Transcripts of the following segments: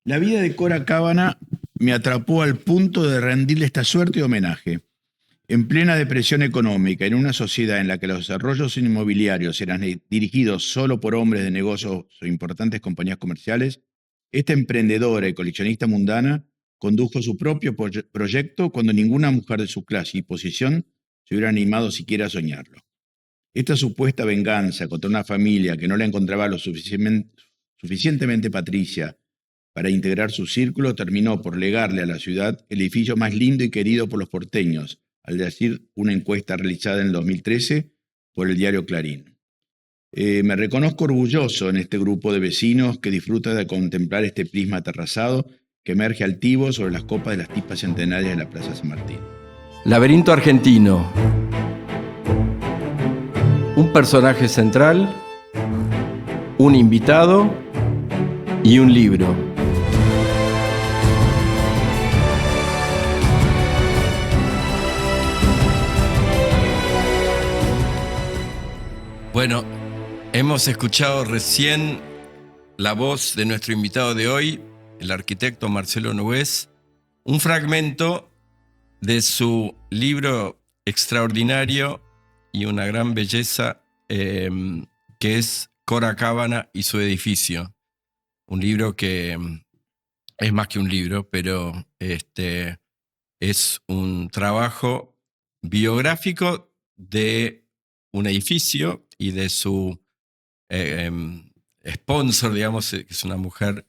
La vida de Cora Cábana me atrapó al punto de rendirle esta suerte de homenaje. En plena depresión económica, en una sociedad en la que los desarrollos inmobiliarios eran dirigidos solo por hombres de negocios o importantes compañías comerciales, esta emprendedora y coleccionista mundana condujo su propio proyecto cuando ninguna mujer de su clase y posición se hubiera animado siquiera a soñarlo. Esta supuesta venganza contra una familia que no la encontraba lo suficientemente patricia para integrar su círculo terminó por legarle a la ciudad el edificio más lindo y querido por los porteños, al decir una encuesta realizada en el 2013 por el diario Clarín. Me reconozco orgulloso en este grupo de vecinos que disfruta de contemplar este prisma aterrazado que emerge altivo sobre las copas de las tipas centenarias de la Plaza San Martín. Laberinto argentino. Un personaje central, un invitado y un libro. Bueno, hemos escuchado recién la voz de nuestro invitado de hoy, el arquitecto Marcelo Nogués, un fragmento de su libro extraordinario y una gran belleza que es Cora Cábana y su edificio. Un libro que es más que un libro, pero es un trabajo biográfico de un edificio y de su sponsor, digamos, que es una mujer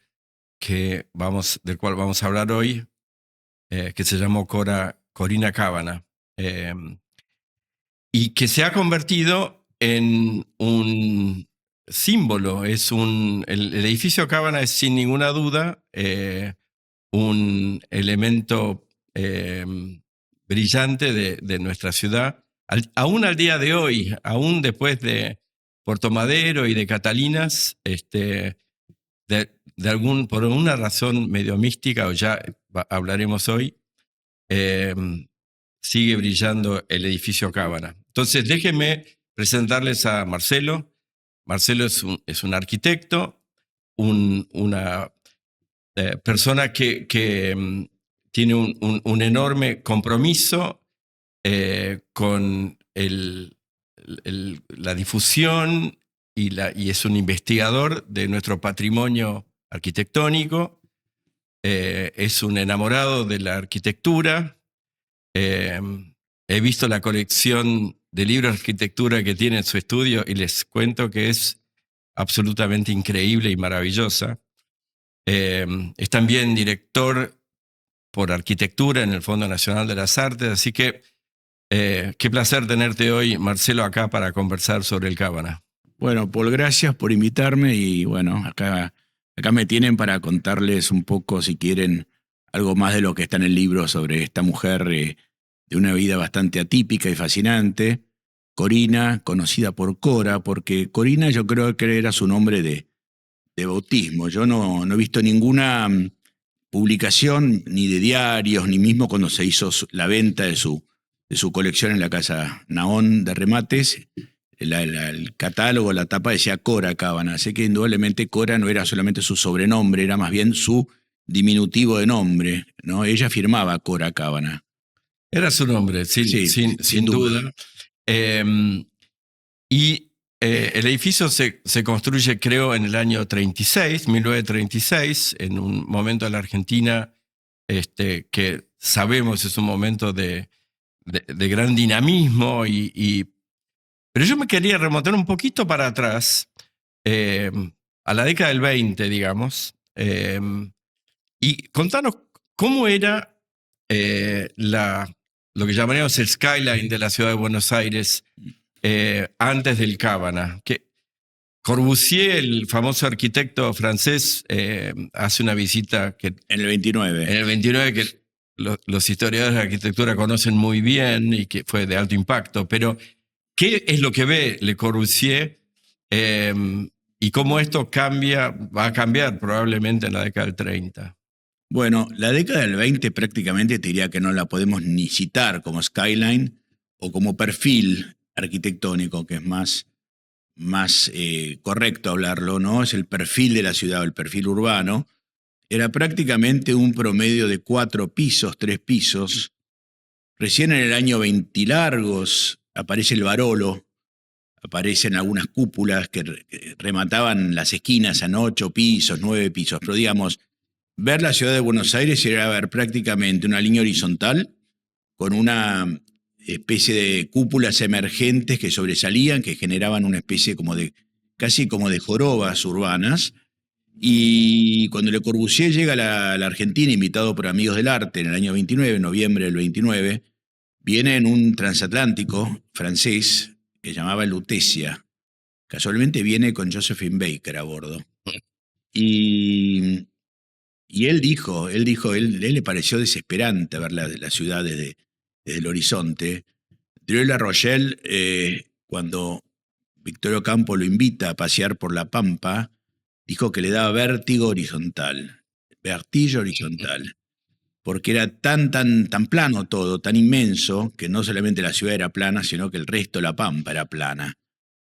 del cual vamos a hablar hoy, que se llamó Corina Cábana, y que se ha convertido en un símbolo. El edificio Cábana es sin ninguna duda un elemento brillante de nuestra ciudad, aún al día de hoy, aún después de Puerto Madero y de Catalinas, por una razón medio mística, o ya hablaremos hoy, sigue brillando el edificio Cábana. Entonces, déjenme presentarles a Marcelo. Marcelo es un arquitecto, una persona que tiene un enorme compromiso con la difusión y es un investigador de nuestro patrimonio arquitectónico. Es un enamorado de la arquitectura. He visto la colección de libros de arquitectura que tiene en su estudio y les cuento que es absolutamente increíble y maravillosa. Es también director por arquitectura en el Fondo Nacional de las Artes, así que qué placer tenerte hoy, Marcelo, acá para conversar sobre el Cábana. Bueno, Paul, gracias por invitarme y bueno, acá me tienen para contarles un poco, si quieren, algo más de lo que está en el libro sobre esta mujer de una vida bastante atípica y fascinante, Corina, conocida por Cora, porque Corina yo creo que era su nombre de bautismo. Yo no he visto ninguna publicación, ni de diarios, ni mismo cuando se hizo la venta de su colección en la Casa Naón de Remates, el catálogo, la tapa decía Cora Cábana. Así que indudablemente Cora no era solamente su sobrenombre, era más bien su diminutivo de nombre, ¿no? Ella firmaba Cora Cábana. Era su nombre, sí, sin duda. El edificio se construye, creo, en el año 1936, en un momento de la Argentina que sabemos es un momento de gran dinamismo. Pero yo me quería remontar un poquito para atrás, a la década del 20, digamos, y contanos cómo era lo que llamaríamos el skyline de la ciudad de Buenos Aires antes del Cábana. Corbusier, el famoso arquitecto francés, hace una visita en el 29. En el 29, que los historiadores de arquitectura conocen muy bien y que fue de alto impacto. Pero, ¿qué es lo que ve Le Corbusier y cómo esto va a cambiar probablemente en la década del 30? Bueno, la década del 20 prácticamente te diría que no la podemos ni citar como skyline o como perfil arquitectónico, que es más correcto hablarlo, ¿no? Es el perfil de la ciudad, el perfil urbano. Era prácticamente un promedio de 4 pisos, 3 pisos. Recién en el año 20 largos aparece el Barolo, aparecen algunas cúpulas que remataban las esquinas en 8 pisos, 9 pisos. Pero digamos, ver la ciudad de Buenos Aires era ver prácticamente una línea horizontal con una especie de cúpulas emergentes que sobresalían, que generaban una especie como de, casi como de jorobas urbanas. Y cuando Le Corbusier llega a la Argentina, invitado por Amigos del Arte en el año 29, noviembre del 29, viene en un transatlántico francés que llamaba Lutetia. Casualmente viene con Josephine Baker a bordo. Y, y él le pareció desesperante ver la ciudad desde el horizonte. Drew La Rochelle, cuando Victorio Campo lo invita a pasear por la Pampa, dijo que le daba vértigo horizontal, porque era tan plano todo, tan inmenso, que no solamente la ciudad era plana, sino que el resto de la Pampa era plana.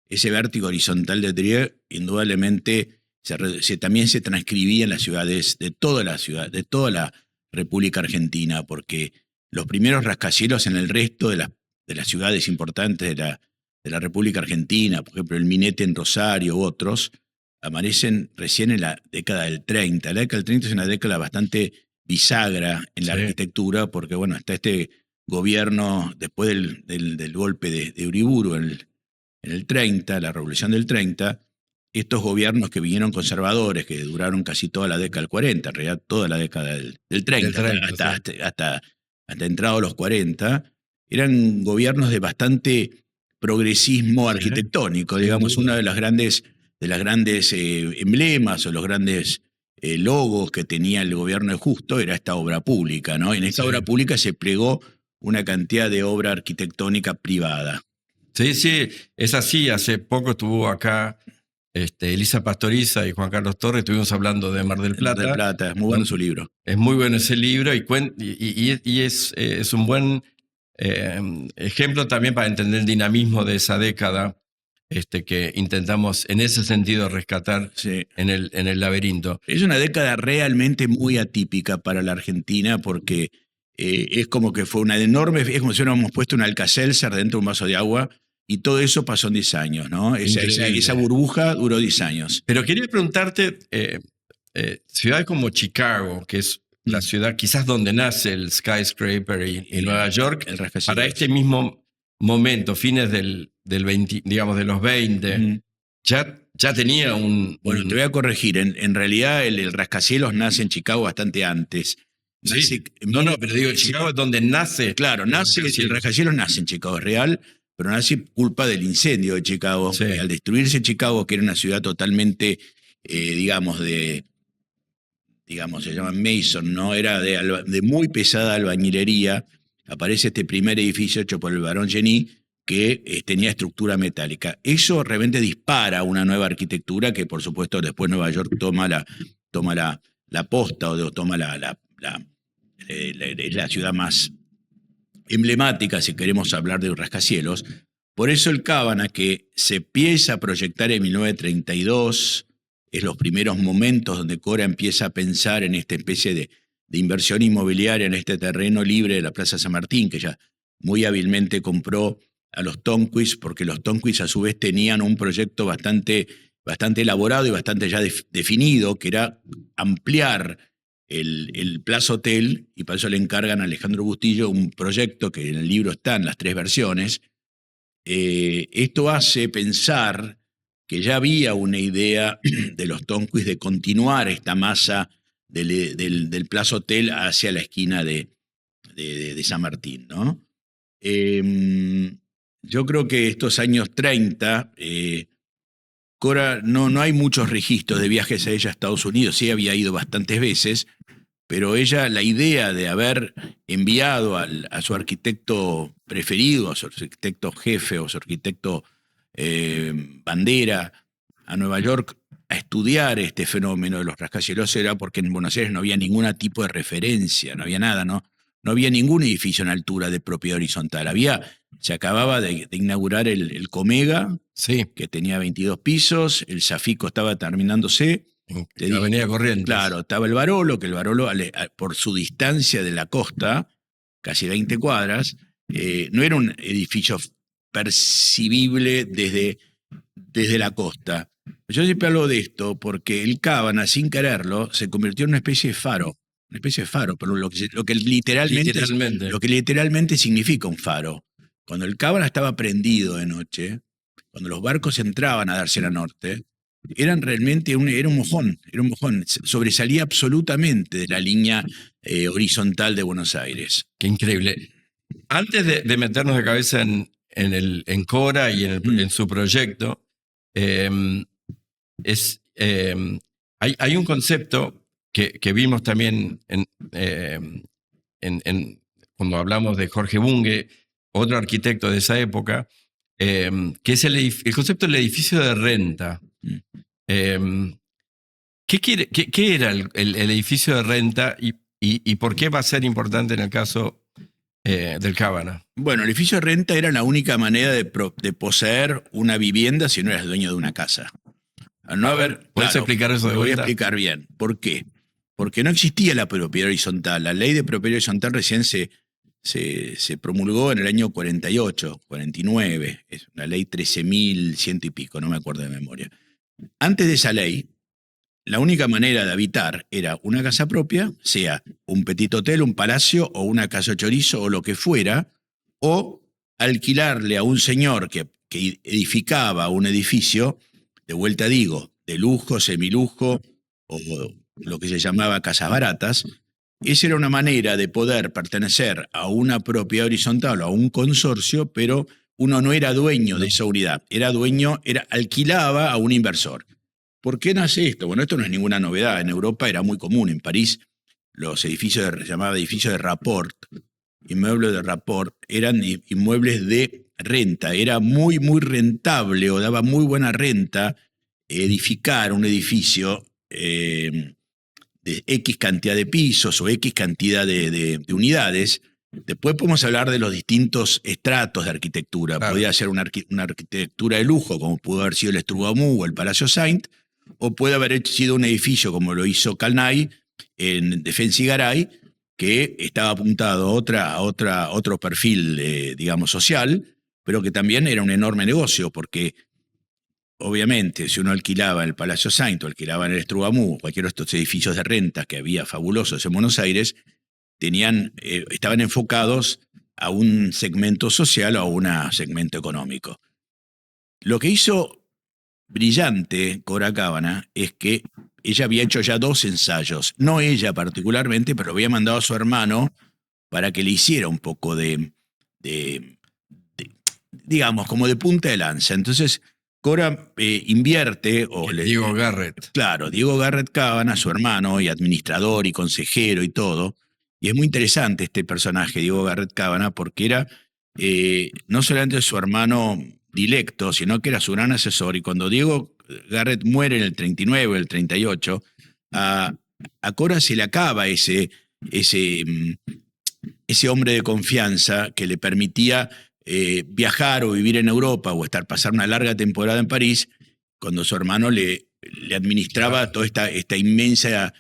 Ese vértigo horizontal de Drew, indudablemente, también se transcribía en las ciudades de toda la República Argentina, porque los primeros rascacielos en el resto de las ciudades importantes de la República Argentina, por ejemplo el Minete en Rosario u otros, aparecen recién en la década del 30. La década del 30 es una década bastante bisagra en la arquitectura, porque bueno, está este gobierno después del golpe de Uriburu en el 30, la revolución del 30, estos gobiernos que vinieron conservadores, que duraron casi toda la década del 40, en realidad toda la década del 30, hasta entrado a los 40, eran gobiernos de bastante progresismo arquitectónico, digamos, una de las grandes emblemas o los grandes logos que tenía el gobierno de Justo era esta obra pública, ¿no? En esta obra pública se plegó una cantidad de obra arquitectónica privada. Sí, es así. Hace poco estuvo acá Elisa Pastoriza y Juan Carlos Torres, estuvimos hablando de Mar del Plata. Mar del Plata, es muy bueno su libro. Es muy bueno ese libro y es un buen ejemplo también para entender el dinamismo de esa década que intentamos en ese sentido rescatar en el laberinto. Es una década realmente muy atípica para la Argentina porque es como que fue una enorme, es como si hubiéramos puesto un Alka-Seltzer dentro de un vaso de agua y todo eso pasó en 10 años, ¿no? Esa burbuja duró 10 años. Pero quería preguntarte, ciudades como Chicago, que es la ciudad quizás donde nace el skyscraper y Nueva York, para este mismo momento, fines del 20, digamos de los 20, ya tenía un... Bueno, te voy a corregir, en realidad el rascacielos nace en Chicago bastante antes. ¿Sí? Pero digo, Chicago es donde nace. Claro, el rascacielos nace en Chicago, es real, pero nace culpa del incendio de Chicago. Al destruirse Chicago, que era una ciudad totalmente, se llama Mason, ¿no? Era de muy pesada albañilería. Aparece este primer edificio hecho por el barón Genie que tenía estructura metálica. Eso realmente dispara una nueva arquitectura que, por supuesto, después Nueva York toma la posta o toma es la ciudad más emblemática, si queremos hablar de rascacielos. Por eso el Cábana, que se empieza a proyectar en 1932, es los primeros momentos donde Cora empieza a pensar en esta especie de inversión inmobiliaria en este terreno libre de la Plaza San Martín, que ya muy hábilmente compró a los Tonquis, porque los Tonquis a su vez tenían un proyecto bastante elaborado y bastante ya definido, que era ampliar el Plaza Hotel, y para eso le encargan a Alejandro Bustillo un proyecto que en el libro está en las 3 versiones. Esto hace pensar que ya había una idea de los Tonquis de continuar esta masa del Plaza Hotel hacia la esquina de San Martín, ¿no? Yo creo que estos años 30, Cora, no hay muchos registros de viajes a ella a Estados Unidos, sí había ido bastantes veces, pero ella, la idea de haber enviado a su arquitecto preferido, a su arquitecto jefe o su arquitecto bandera a Nueva York a estudiar este fenómeno de los rascacielos era porque en Buenos Aires no había ningún tipo de referencia, no había nada, no había ningún edificio en altura de propiedad horizontal. Se acababa de inaugurar el Comega, que tenía 22 pisos, el Safico estaba terminándose, En Te la dije, Avenida Corrientes. claro, estaba el Barolo, que el Barolo, por su distancia de la costa, casi 20 cuadras, no era un edificio percibible desde la costa. Yo siempre hablo de esto porque el Cábana, sin quererlo, se convirtió en una especie de faro. Una especie de faro, pero Literalmente. lo que literalmente significa un faro. Cuando el Cábana estaba prendido de noche, cuando los barcos entraban a darse la norte, eran realmente era un mojón, sobresalía absolutamente de la línea horizontal de Buenos Aires. Qué increíble. Antes de meternos de cabeza en Cora y en su proyecto, hay un concepto que vimos también cuando hablamos de Jorge Bunge, otro arquitecto de esa época, que es el concepto del edificio de renta. ¿Qué era el edificio de renta y por qué va a ser importante en el caso del Cábana? Bueno, el edificio de renta era la única manera de poseer una vivienda si no eras dueño de una casa. ¿Puedes explicar eso de vuelta? Lo voy a explicar bien. ¿Por qué? Porque no existía la propiedad horizontal. La ley de propiedad horizontal recién se promulgó en el año 48, 49. Es una ley 13.100 y pico, no me acuerdo de memoria. Antes de esa ley, la única manera de habitar era una casa propia, sea un petit hotel, un palacio o una casa chorizo o lo que fuera, o alquilarle a un señor que edificaba un edificio, de vuelta digo, de lujo, semilujo o lo que se llamaba casas baratas. Esa era una manera de poder pertenecer a una propiedad horizontal o a un consorcio, pero uno no era dueño de esa unidad, alquilaba a un inversor. ¿Por qué nace esto? Bueno, esto no es ninguna novedad. En Europa era muy común. En París, los edificios se llamaba edificios de rapport, inmuebles de rapport, eran inmuebles de renta. Era muy, muy rentable o daba muy buena renta edificar un edificio de X cantidad de pisos o X cantidad de unidades. Después podemos hablar de los distintos estratos de arquitectura. Claro. Podía ser una arquitectura de lujo, como pudo haber sido el Estrugamú o el Palacio Saint, o puede haber sido un edificio como lo hizo Calnay en Defensa-y-Garay, que estaba apuntado a otro perfil, digamos, social, pero que también era un enorme negocio, porque obviamente si uno alquilaba el Palacio Saint o alquilaba en el Estrugamú, cualquiera de estos edificios de renta que había fabulosos en Buenos Aires, estaban enfocados a un segmento social o a un segmento económico. Lo que hizo brillante Cora Cábana es que ella había hecho ya 2 ensayos, no ella particularmente, pero había mandado a su hermano para que le hiciera un poco digamos, como de punta de lanza. Entonces, Cora invierte, Diego Garrett. Claro, Diego Garrett Cábana, su hermano, y administrador y consejero y todo. Y es muy interesante este personaje, Diego Garrett Cábana, porque era no solamente su hermano directo, sino que era su gran asesor. Y cuando Diego Garrett muere en el 39 o el 38, a Cora se le acaba ese hombre de confianza que le permitía viajar o vivir en Europa o pasar una larga temporada en París, cuando su hermano le administraba toda esta inmensa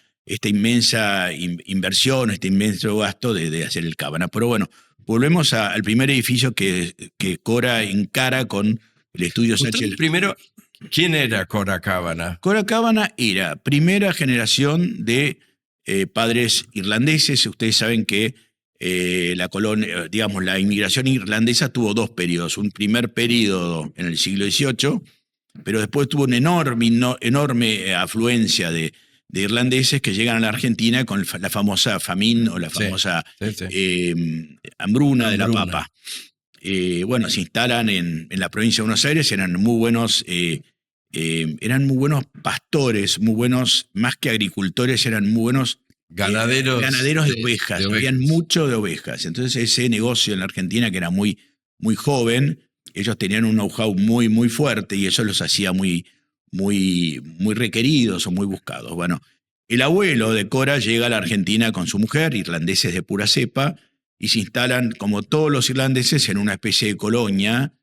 inversión, este inmenso gasto de hacer el Cábana. Pero bueno, volvemos al primer edificio que Cora encara con el estudio Sachs. Primero, ¿quién era Cora Cábana? Cora Cábana era primera generación de padres irlandeses. Ustedes saben que la inmigración irlandesa tuvo 2 periodos. Un primer periodo en el siglo XVIII, pero después tuvo una enorme afluencia de irlandeses que llegan a la Argentina con la famosa famine o la famosa hambruna de la papa. Se instalan en la provincia de Buenos Aires, eran muy buenos pastores, muy buenos, más que agricultores, eran muy buenos ganaderos de ovejas. Habían mucho de ovejas. Entonces ese negocio en la Argentina, que era muy, muy joven, ellos tenían un know-how muy, muy fuerte y eso los hacía muy, muy, muy requeridos o muy buscados. Bueno, el abuelo de Cora llega a la Argentina con su mujer, irlandeses de pura cepa, y se instalan, como todos los irlandeses, en una especie de colonia,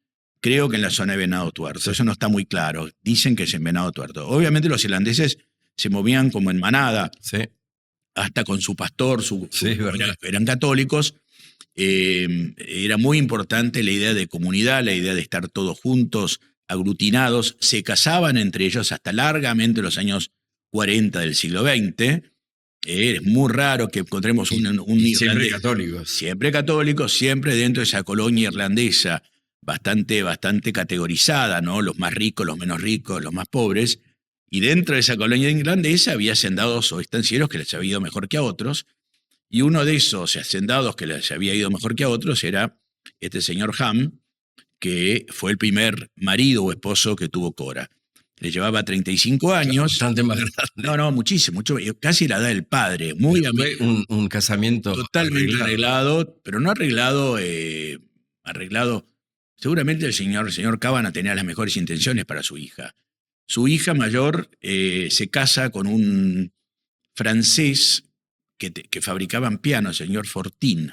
creo que en la zona de Venado Tuerto. Eso no está muy claro. Dicen que es en Venado Tuerto. Obviamente los irlandeses se movían como en manada, Sí, hasta con su pastor, sí, es verdad. eran católicos. Era muy importante la idea de comunidad, la idea de estar todos juntos, aglutinados. Se casaban entre ellos hasta largamente los años 40 del siglo XX. Es muy raro que encontremos un Y siempre irlandés, católicos. siempre católico, siempre dentro de esa colonia irlandesa bastante categorizada, ¿no? Los más ricos, los menos ricos, los más pobres. Y dentro de esa colonia irlandesa había hacendados o estancieros que les había ido mejor que a otros. Y uno de esos hacendados que les había ido mejor que a otros era este señor Ham, que fue el primer marido o esposo que tuvo Cora. Le llevaba 35 años. Bastante más grande. No, muchísimo, casi la edad del padre. Muy Fue un casamiento totalmente arreglado, pero no arreglado, arreglado. Seguramente el señor Cábana tenía las mejores intenciones para su hija. Su hija mayor se casa con un francés que fabricaban pianos, el señor Fortin,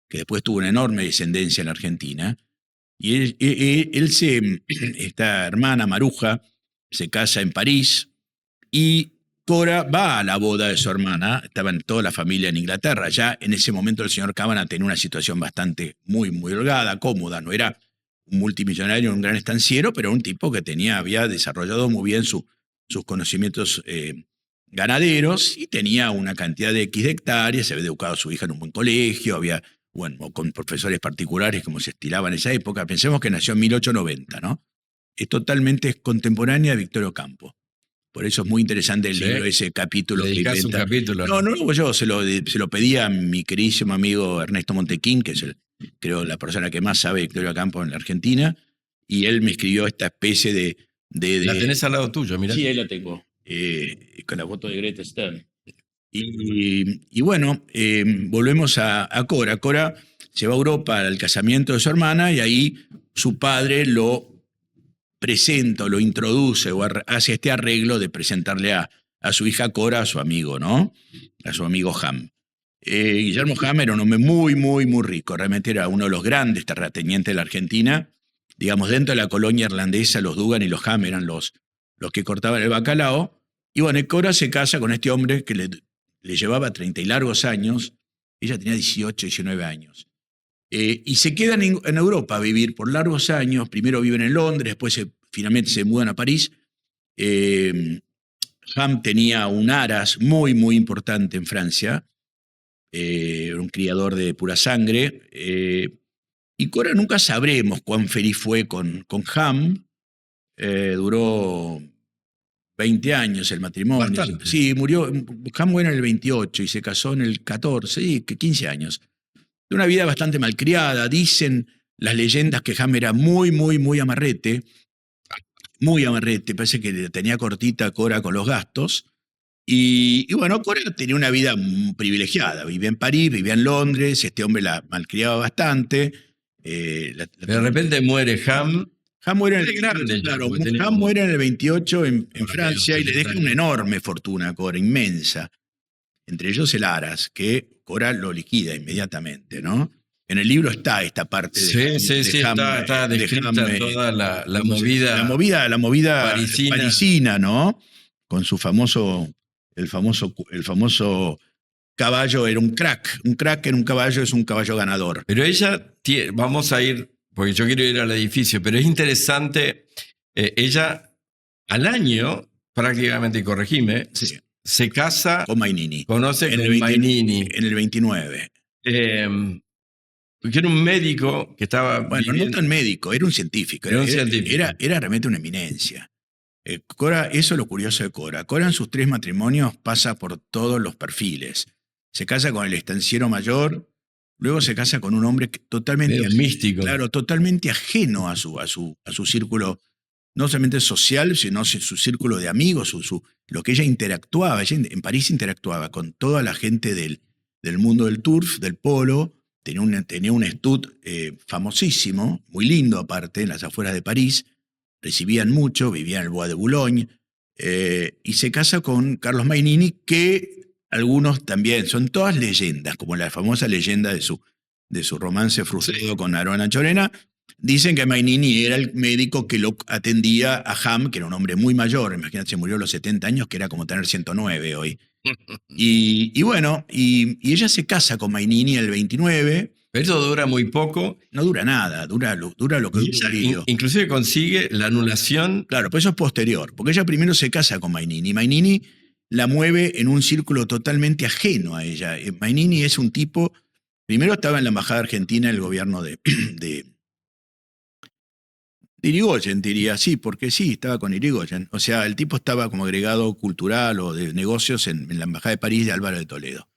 que después tuvo una enorme descendencia en la Argentina. Y esta hermana Maruja se casa en París y Cora va a la boda de su hermana. Estaban toda la familia en Inglaterra. Ya en ese momento el señor Cábana tenía una situación bastante muy holgada, cómoda. No era un multimillonario, un gran estanciero, pero un tipo que había desarrollado muy bien sus conocimientos ganaderos y tenía una cantidad de X de hectáreas. Se había educado a su hija en un buen colegio, había, bueno, con profesores particulares como se estilaba en esa época. Pensemos que nació en 1890, ¿no? Es totalmente contemporánea de Victorio Campo. Por eso es muy interesante el libro, ese capítulo. Le dedicás un capítulo. No, yo se lo pedí a mi queridísimo amigo Ernesto Montequín, que es creo la persona que más sabe de Victorio Campo en la Argentina, y él me escribió esta especie de... La tenés al lado tuyo, mirá. Sí, ahí la tengo, con la foto de Greta Stern. Y bueno, volvemos a Cora. Cora se va a Europa al casamiento de su hermana y ahí su padre lo presenta o lo introduce o hace este arreglo de presentarle a su hija Cora a su amigo, ¿no? A su amigo Ham. Guillermo Ham era un hombre muy rico. Realmente era uno de los grandes terratenientes de la Argentina. Digamos, dentro de la colonia irlandesa, los Dugan y los Ham eran los que cortaban el bacalao. Y bueno, Cora se casa con este hombre que le llevaba 30 y largos años. Ella tenía 18, 19 años. Y se quedan en Europa a vivir por largos años. Primero viven en Londres, después finalmente se mudan a París. Ham tenía un aras muy importante en Francia. Era un criador de pura sangre. Y Cora nunca sabremos cuán feliz fue con Ham. Duró 20 años el matrimonio. Bastante. Sí, Ham murió en el 28 y se casó en el 14, sí, 15 años. De una vida bastante malcriada. Dicen las leyendas que Ham era muy amarrete. Muy amarrete. Parece que tenía cortita Cora con los gastos. Y bueno, Cora tenía una vida privilegiada. Vivía en París, vivía en Londres. Este hombre la malcriaba bastante. De repente muere Ham. Ham muere en el grande, claro, Ham muere en el 28 en Francia y le deja una enorme fortuna a Cora, inmensa. Entre ellos el aras, que Cora lo liquida inmediatamente, ¿no? En el libro está esta parte de Ham, está descrita toda la movida parisina, ¿no? Con su el famoso caballo, era un crack en un caballo, es un caballo ganador. Pero ella, vamos a ir, porque yo quiero ir al edificio, pero es interesante, ella al año, prácticamente, corregime, sí, se casa con Mainini. Conoce con Mainini. En el 29. Porque era un médico que estaba... Bueno, no tan médico, era un científico. Era realmente una eminencia. Cora, eso es lo curioso de Cora. Cora en sus 3 matrimonios pasa por todos los perfiles. Se casa con el estanciero mayor, luego se casa con un hombre totalmente místico. Claro, totalmente ajeno a su círculo, no solamente social, sino su círculo de amigos, lo que ella interactuaba. Ella en París interactuaba con toda la gente del mundo del turf, del polo. Tenía un estud famosísimo, muy lindo aparte, en las afueras de París. Recibían mucho, vivía en el Bois de Boulogne. Y se casa con Carlos Mainini, que algunos también, son todas leyendas, como la famosa leyenda de su romance frustrado con Arona Chorena. Dicen que Mainini era el médico que lo atendía a Ham, que era un hombre muy mayor, imagínate, se murió a los 70 años, que era como tener 109 hoy. Y bueno, y ella se casa con Mainini el 29. Pero eso dura muy poco. No dura nada, dura lo que dura un lío. Inclusive consigue la anulación. Claro, pues eso es posterior, porque ella primero se casa con Mainini. Mainini la mueve en un círculo totalmente ajeno a ella. Mainini es un tipo, primero estaba en la embajada argentina el gobierno de Irigoyen, diría, sí, porque sí, estaba con Irigoyen. O sea, el tipo estaba como agregado cultural o de negocios en la embajada de París de Álvaro de Toledo.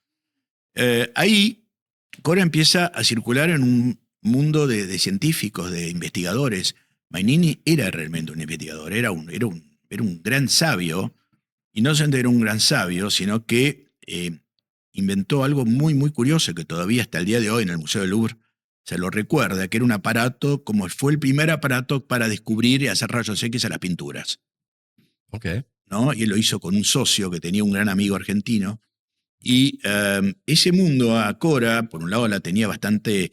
Ahí, Cora empieza a circular en un mundo de científicos, de investigadores. Mainini era realmente un investigador, era un gran sabio, y no solamente era un gran sabio, sino que inventó algo muy, muy curioso que todavía hasta el día de hoy en el Museo del Louvre se lo recuerda, que era un aparato, como fue el primer aparato para descubrir y hacer rayos X a las pinturas. Okay. ¿No? Y él lo hizo con un socio que tenía un gran amigo argentino. Y ese mundo a Cora, por un lado la tenía bastante,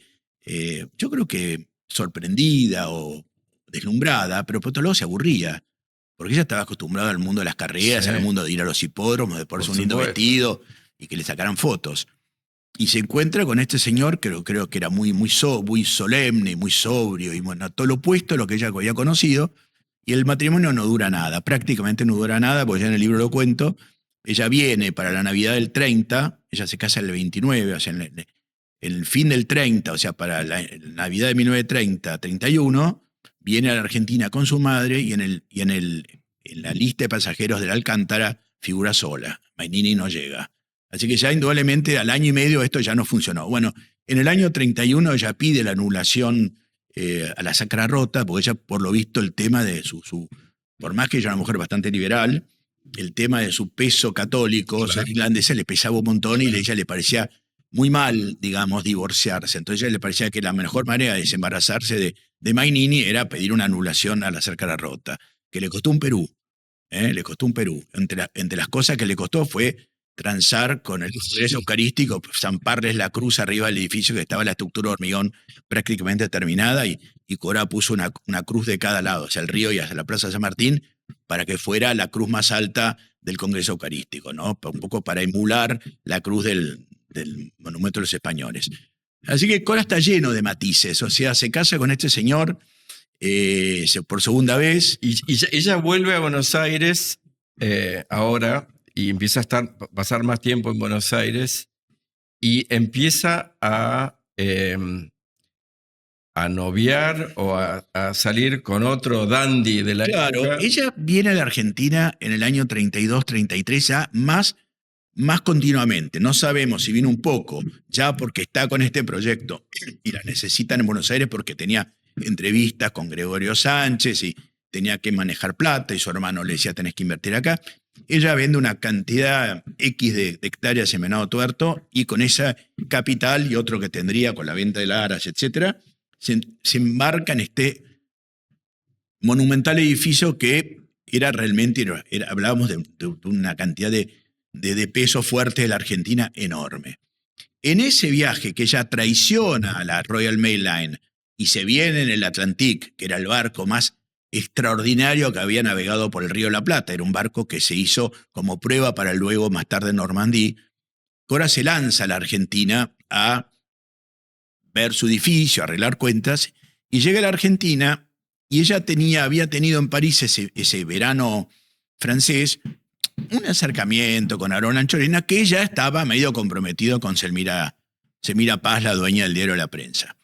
yo creo que sorprendida o deslumbrada, pero por otro lado se aburría, porque ella estaba acostumbrada al mundo de las carreras, Sí. al mundo de ir a los hipódromos, de ponerse un lindo vestido y que le sacaran fotos. Y se encuentra con este señor que creo que era muy solemne, muy sobrio, y bueno, todo lo opuesto a lo que ella había conocido. Y el matrimonio no dura nada, prácticamente no dura nada, porque ya en el libro lo cuento. Ella viene para la Navidad del 30, ella se casa el 29, o sea, en el fin del 30, o sea, para la Navidad de 1930, 31, viene a la Argentina con su madre y en la lista de pasajeros de la Alcántara figura sola. Mainini no llega. Así que ya indudablemente al año y medio esto ya no funcionó. Bueno, en el año 31 ella pide la anulación a la sacra rota, porque ella, por lo visto, el tema de por más que ella era una mujer bastante liberal, el tema de su peso católico, claro, irlandesa, le pesaba un montón y a ella le parecía muy mal, digamos, divorciarse. Entonces a ella le parecía que la mejor manera de desembarazarse de Mainini era pedir una anulación a la sacra rota, que le costó un Perú. Le costó un Perú. Entre las cosas que le costó fue transar con el Congreso Eucarístico, zamparles la cruz arriba del edificio que estaba la estructura de hormigón prácticamente terminada y Cora puso una cruz de cada lado, hacia el río y hacia la Plaza San Martín, para que fuera la cruz más alta del Congreso Eucarístico, ¿no? Un poco para emular la cruz del Monumento de los Españoles. Así que Cora está lleno de matices, o sea, se casa con este señor por segunda vez. Y ella vuelve a Buenos Aires ahora y empieza a pasar más tiempo en Buenos Aires y empieza a noviar o a salir con otro dandy de la época. Claro, ella viene a la Argentina en el año 32, 33 ya más continuamente. No sabemos si vino un poco ya porque está con este proyecto y la necesitan en Buenos Aires porque tenía entrevistas con Gregorio Sánchez y tenía que manejar plata y su hermano le decía tenés que invertir acá. Ella vende una cantidad X de hectáreas en Venado Tuerto y con esa capital y otro que tendría con la venta de la Aras, etcétera, se embarca en este monumental edificio que era realmente, hablábamos de una cantidad de peso fuerte de la Argentina enorme. En ese viaje que ella traiciona a la Royal Mail Line y se viene en el Atlantique, que era el barco más extraordinario que había navegado por el río de la Plata, era un barco que se hizo como prueba para luego más tarde Normandía, Cora se lanza a la Argentina a ver su edificio, a arreglar cuentas, y llega a la Argentina y ella había tenido en París ese verano francés un acercamiento con Aarón Anchorena, que ella estaba medio comprometido con Selmira Paz, la dueña del diario La Prensa.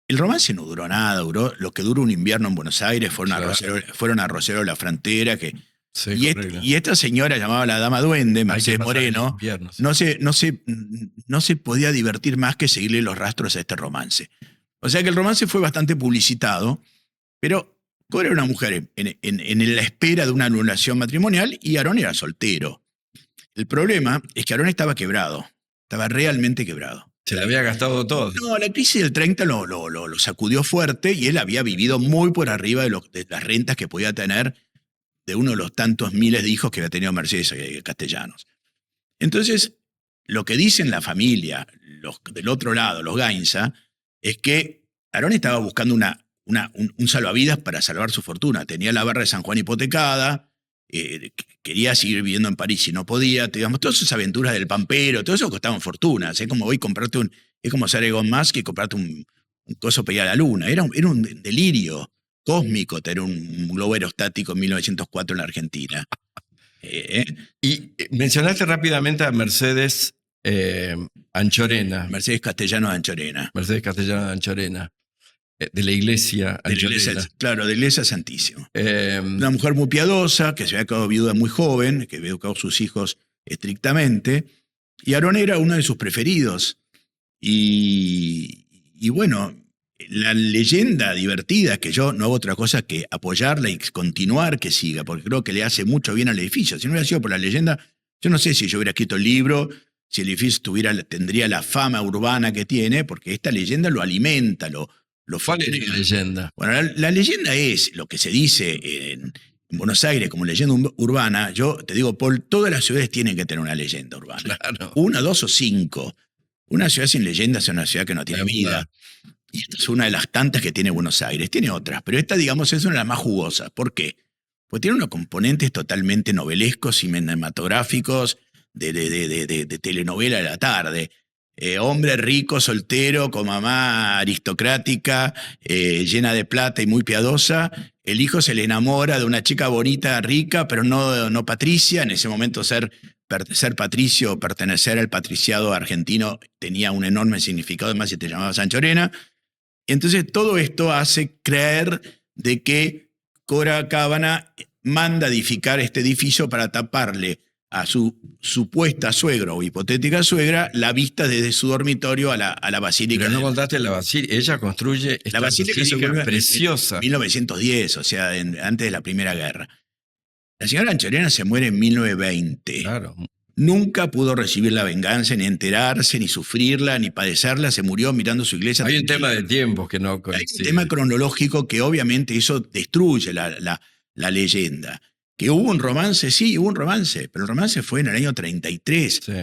El romance no duró nada, duró lo que duró un invierno en Buenos Aires, fueron a Rosero de la Frontera, sí, y esta señora llamada la Dama Duende, Mercedes Moreno, no se podía divertir más que seguirle los rastros a este romance. O sea que el romance fue bastante publicitado, pero Cora era una mujer en la espera de una anulación matrimonial y Aarón era soltero. El problema es que Aarón estaba quebrado, estaba realmente quebrado. Se le había gastado todo. No, la crisis del 30 lo sacudió fuerte y él había vivido muy por arriba de las rentas que podía tener de uno de los tantos miles de hijos que había tenido Mercedes Castellanos. Entonces, lo que dicen la familia, los del otro lado, los Gainza, es que Aarón estaba buscando un salvavidas para salvar su fortuna. Tenía la barra de San Juan hipotecada, quería seguir viviendo en París y no podía. Digamos, todas esas aventuras del pampero, todo eso costaban fortunas. Es como hoy comprarte es como ser Elon Musk y comprarte un coso para ir a la luna. Era un delirio cósmico tener un globo aerostático en 1904 en la Argentina. Y mencionaste rápidamente a Mercedes Anchorena. Mercedes Castellano de Anchorena. Mercedes Castellano de Anchorena. De la iglesia Anchorena. Claro, de la iglesia Santísima. Eh, Una mujer muy piadosa, que se había quedado viuda muy joven, que había educado a sus hijos estrictamente. Y Aarón era uno de sus preferidos. Y bueno, la leyenda divertida, que yo no hago otra cosa que apoyarla y continuar que siga, porque creo que le hace mucho bien al edificio. Si no hubiera sido por la leyenda, yo no sé si yo hubiera escrito el libro, si el edificio tendría la fama urbana que tiene, porque esta leyenda lo alimenta, ¿Cuál es la leyenda? Bueno, la leyenda es lo que se dice en Buenos Aires como leyenda urbana. Yo te digo, Paul, todas las ciudades tienen que tener una leyenda urbana. Claro. 1, 2 o 5. Una ciudad sin leyenda es una ciudad que no tiene vida. Y esta es una de las tantas que tiene Buenos Aires. Tiene otras, pero esta, digamos, es una de las más jugosas. ¿Por qué? Porque tiene unos componentes totalmente novelescos, cinematográficos, de telenovela de la tarde. Hombre rico, soltero, con mamá aristocrática, llena de plata y muy piadosa. El hijo se le enamora de una chica bonita, rica, pero no patricia. En ese momento ser patricio, pertenecer al patriciado argentino tenía un enorme significado, además si te llamabas Anchorena. Entonces todo esto hace creer de que Cora Cábana manda edificar este edificio para taparle a su supuesta suegra o hipotética suegra la vista desde su dormitorio a la basílica. Pero no contaste la basílica. Ella construye esta basílica preciosa. En 1910, o sea, antes de la Primera Guerra. La señora Anchorena se muere en 1920. Claro. Nunca pudo recibir la venganza, ni enterarse, ni sufrirla, ni padecerla. Se murió mirando su iglesia. Hay un tema de tiempos que no coincide. Hay un tema cronológico que obviamente eso destruye la leyenda. ¿Que hubo un romance? Sí, hubo un romance, pero el romance fue en el año 33. Sí.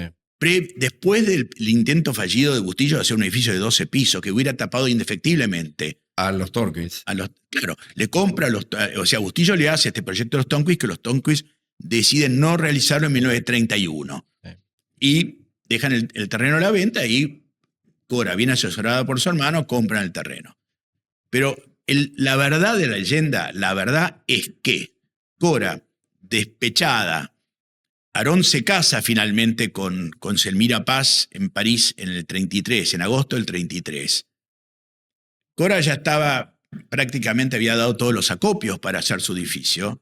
Después del intento fallido de Bustillo de hacer un edificio de 12 pisos que hubiera tapado indefectiblemente a los Tonquis. Claro, le compra o sea, Bustillo le hace este proyecto a los Tonquis, que los Tonquis deciden no realizarlo en 1931. Sí. Y dejan el terreno a la venta y Cora, bien asesorada por su hermano, compran el terreno. Pero la verdad de la leyenda, la verdad es que Cora, despechada, Aarón se casa finalmente con Selmira Paz en París en el 33, en agosto del 33. Cora ya prácticamente había dado todos los acopios para hacer su edificio.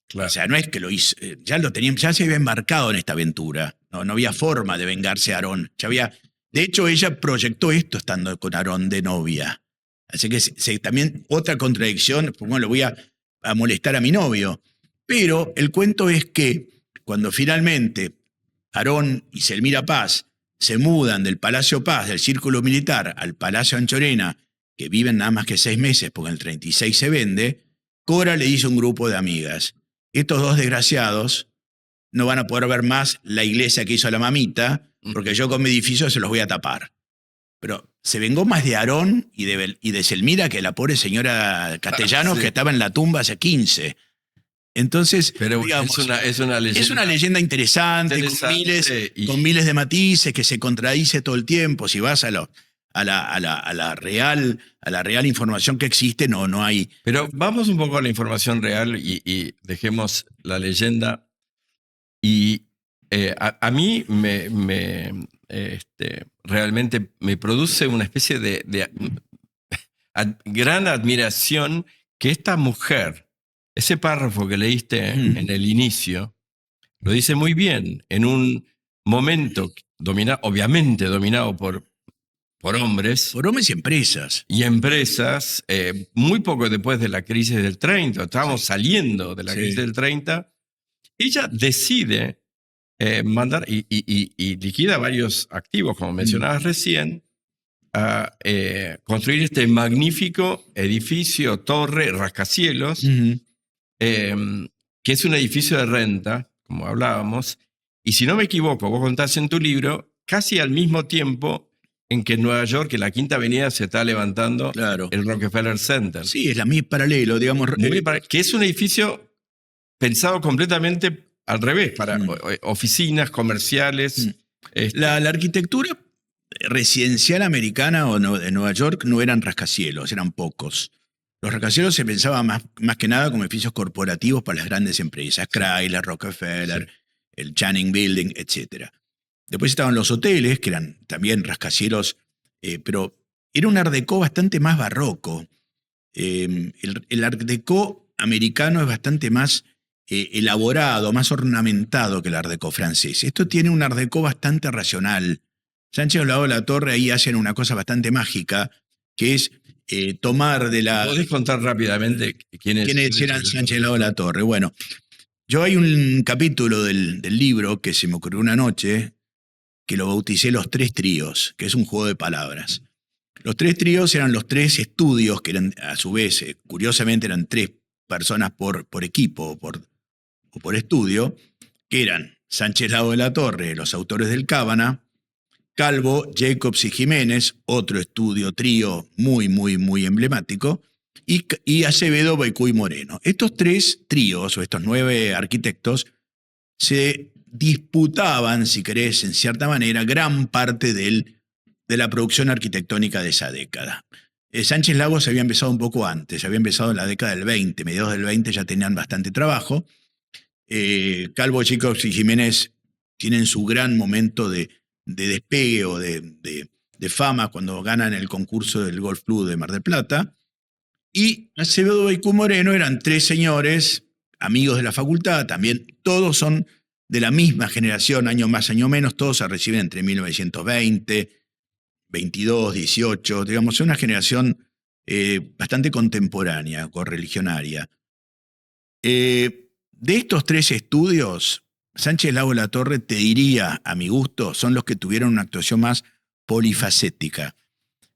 Claro. O sea, no es que lo hizo, ya se había embarcado en esta aventura. No había forma de vengarse a Aarón. De hecho, ella proyectó esto estando con Aarón de novia. Así que también otra contradicción, bueno, le voy a molestar a mi novio. Pero el cuento es que cuando finalmente Aarón y Selmira Paz se mudan del Palacio Paz, del Círculo Militar, al Palacio Anchorena, que viven nada más que 6 meses, porque en el 36 se vende, Cora le hizo un grupo de amigas. Estos dos desgraciados no van a poder ver más la iglesia que hizo la mamita, porque yo con mi edificio se los voy a tapar. Pero se vengó más de Aarón y de Selmira que la pobre señora Castellanos, sí, que estaba en la tumba hace 15. Entonces, pero digamos, es una leyenda. Es una leyenda interesante con miles de matices, que se contradice todo el tiempo. Si vas a la real información que existe, no hay. Pero vamos un poco a la información real y dejemos la leyenda. Y a mí realmente me produce una especie de gran admiración que esta mujer, ese párrafo que leíste en el inicio, lo dice muy bien, en un momento obviamente dominado por hombres. Por hombres y empresas. Y empresas, muy poco después de la crisis del 30, estábamos saliendo de la crisis del 30, ella decide mandar y liquida varios activos, como mencionabas recién, a construir este magnífico edificio, torre, rascacielos, que es un edificio de renta, como hablábamos, y si no me equivoco, vos contás en tu libro, casi al mismo tiempo en que en Nueva York, en la Quinta Avenida, se está levantando Claro. el Rockefeller Center. Sí, es la misma paralelo, digamos. Que es un edificio pensado completamente al revés, para oficinas comerciales. La arquitectura residencial americana de Nueva York no eran rascacielos, eran pocos. Los rascacielos se pensaban más que nada como edificios corporativos para las grandes empresas, Chrysler, Rockefeller, el Channing Building, etc. Después estaban los hoteles, que eran también rascacielos, pero era un Art Deco bastante más barroco. El Art Deco americano es bastante más elaborado, más ornamentado que el Art Deco francés. Esto tiene un Art Deco bastante racional. Sánchez Lago de la Torre ahí hacen una cosa bastante mágica, que es tomar de la... ¿Podés contar rápidamente quiénes eran Sánchez Lago de la Torre? Bueno, yo hay un capítulo del libro que se me ocurrió una noche, que lo bauticé Los Tres Tríos, que es un juego de palabras. Los tres tríos eran los tres estudios, que eran, a su vez, curiosamente eran tres personas por equipo o por estudio, que eran Sánchez Lago de la Torre, los autores del Cábana, Calvo, Jacobs y Jiménez, otro estudio trío muy, muy, muy emblemático, y Acevedo, Baicú y Moreno. Estos tres tríos, o estos 9 arquitectos, se disputaban, si querés, en cierta manera, gran parte de la producción arquitectónica de esa década. Sánchez Lagos había empezado un poco antes, había empezado en la década del 20, mediados del 20 ya tenían bastante trabajo. Calvo, Jacobs y Jiménez tienen su gran momento de despegue o de fama cuando ganan el concurso del Golf Club de Mar del Plata. Y Acevedo, Baicú, Moreno eran 3 señores, amigos de la facultad, también todos son de la misma generación, año más, año menos, todos se reciben entre 1920, 22, 18, digamos, es una generación bastante contemporánea, correligionaria. De estos 3 estudios, Sánchez Lago de la Torre, te diría, a mi gusto, son los que tuvieron una actuación más polifacética.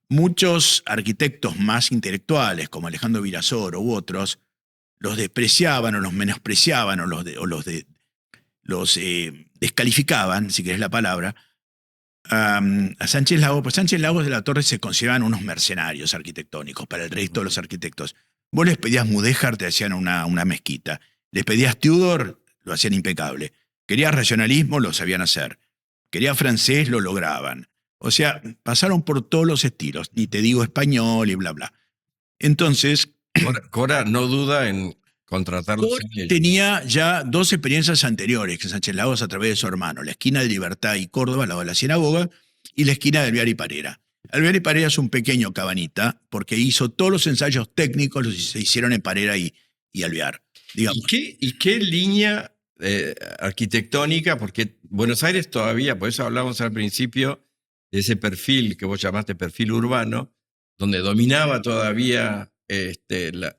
Muchos arquitectos más intelectuales, como Alejandro Virasoro u otros, los despreciaban o los menospreciaban o los descalificaban, si querés la palabra, a Sánchez Lagos. Pues Sánchez Lagos de la Torre se consideraban unos mercenarios arquitectónicos para el resto de los arquitectos. Vos les pedías mudéjar, te hacían una mezquita. Les pedías Tudor, lo hacían impecable. Querías racionalismo, lo sabían hacer. Querías francés, lo lograban. O sea, pasaron por todos los estilos, ni te digo español y bla, bla. Entonces... Cora no duda en contratarlo. Cora tenía ya 2 experiencias anteriores que Sánchez Lagos a través de su hermano, la esquina de Libertad y Córdoba, al lado de la sinagoga, y la esquina de Alvear y Parera. Alvear y Parera es un pequeño cabanita, porque hizo todos los ensayos técnicos, se hicieron en Parera y Alvear. ¿Y qué línea arquitectónica? Porque Buenos Aires todavía, por eso hablamos al principio de ese perfil que vos llamaste perfil urbano, donde dominaba todavía la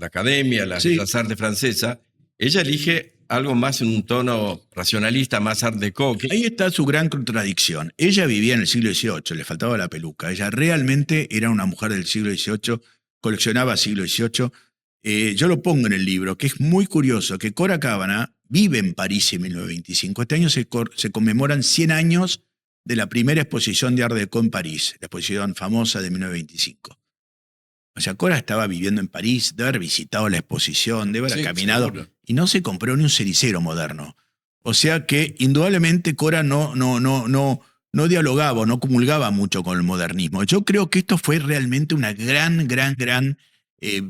academia, las artes francesas. Ella elige algo más en un tono racionalista, más art déco. Ahí está su gran contradicción. Ella vivía en el siglo XVIII, le faltaba la peluca. Ella realmente era una mujer del siglo XVIII, coleccionaba siglo XVIII. Yo lo pongo en el libro, que es muy curioso, que Cora Cábana vive en París en 1925. Este año se conmemoran 100 años de la primera exposición de Art Deco en París, la exposición famosa de 1925. O sea, Cora estaba viviendo en París, de haber visitado la exposición, de haber caminado, seguro. Y no se compró ni un cenicero moderno. O sea que indudablemente Cora no dialogaba, no comulgaba mucho con el modernismo. Yo creo que esto fue realmente una gran